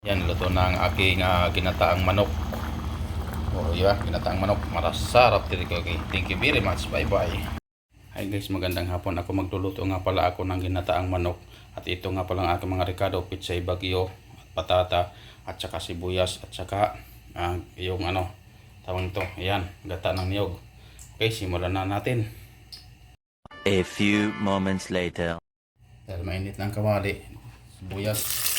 Yan, luto na ang aking ginataang manok. O, diba? Ginataang manok. Marasarap dito. Okay. Thank you very much. Bye-bye. Hi guys, magandang hapon. Ako magluluto nga pala ako ng ginataang manok. At ito nga pala ang aking mga rekado. Pitsay bagyo, at patata, at saka sibuyas, at saka yung tawag ito. Ayan, gata ng niyog. Okay, simulan na natin. A few moments later. Dahil mainit ng kawali, sibuyas.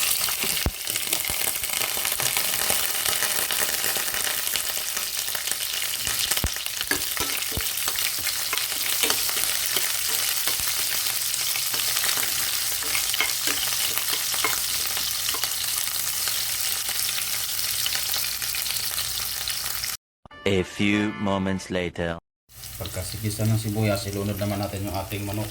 A few moments later. Pagkasigisa ng sibuyas, ilunod naman natin yung ating manok.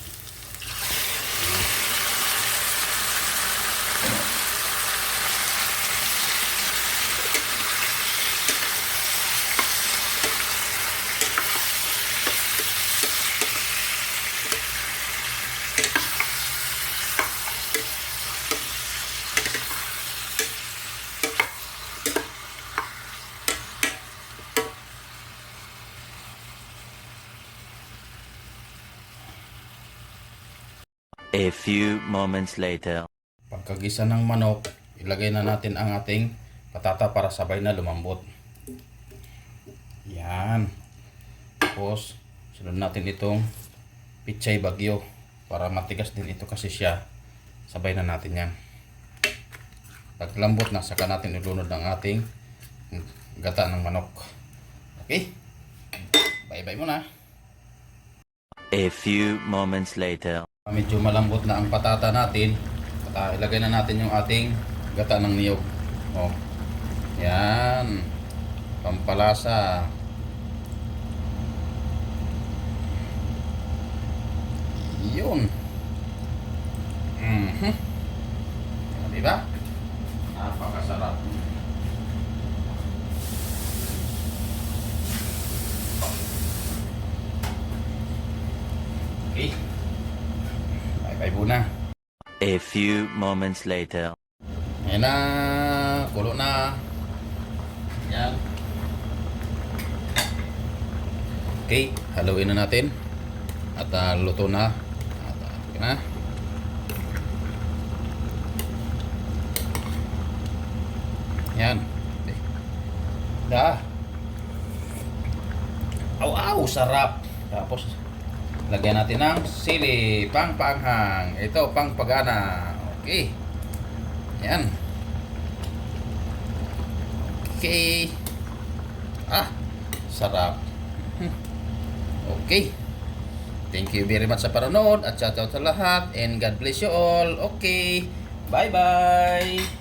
A few moments later. Pagkagisa ng manok, ilagay na natin ang ating patata para sabay na lumambot. Yan. Tapos, sunod natin itong pitsay bagyo para matigas din ito kasi siya. Sabay na natin yan. Pag lambot na, saka natin ilunod ang ating gata ng manok. Okay? Bye-bye muna. A few moments later. Medyo malambot na ang patata natin. At ilagay na natin yung ating gata ng niyog. Oh. Yan. Pampalasa. Yun. Diba? Napakasarap. Okay. Bye-bye muna. A few moments later. Ayan na. Kulo na. Yan. Okay. Haluin na natin. At luto na. At okay na. Yan. Okay. Da. Aw, sarap. Tapos lagyan natin ng sili, pangpanghang. Ito, pangpagana. Okay. Yan. Okay. Sarap. Okay. Thank you very much sa panonood at shout out sa lahat and God bless you all. Okay. Bye-bye.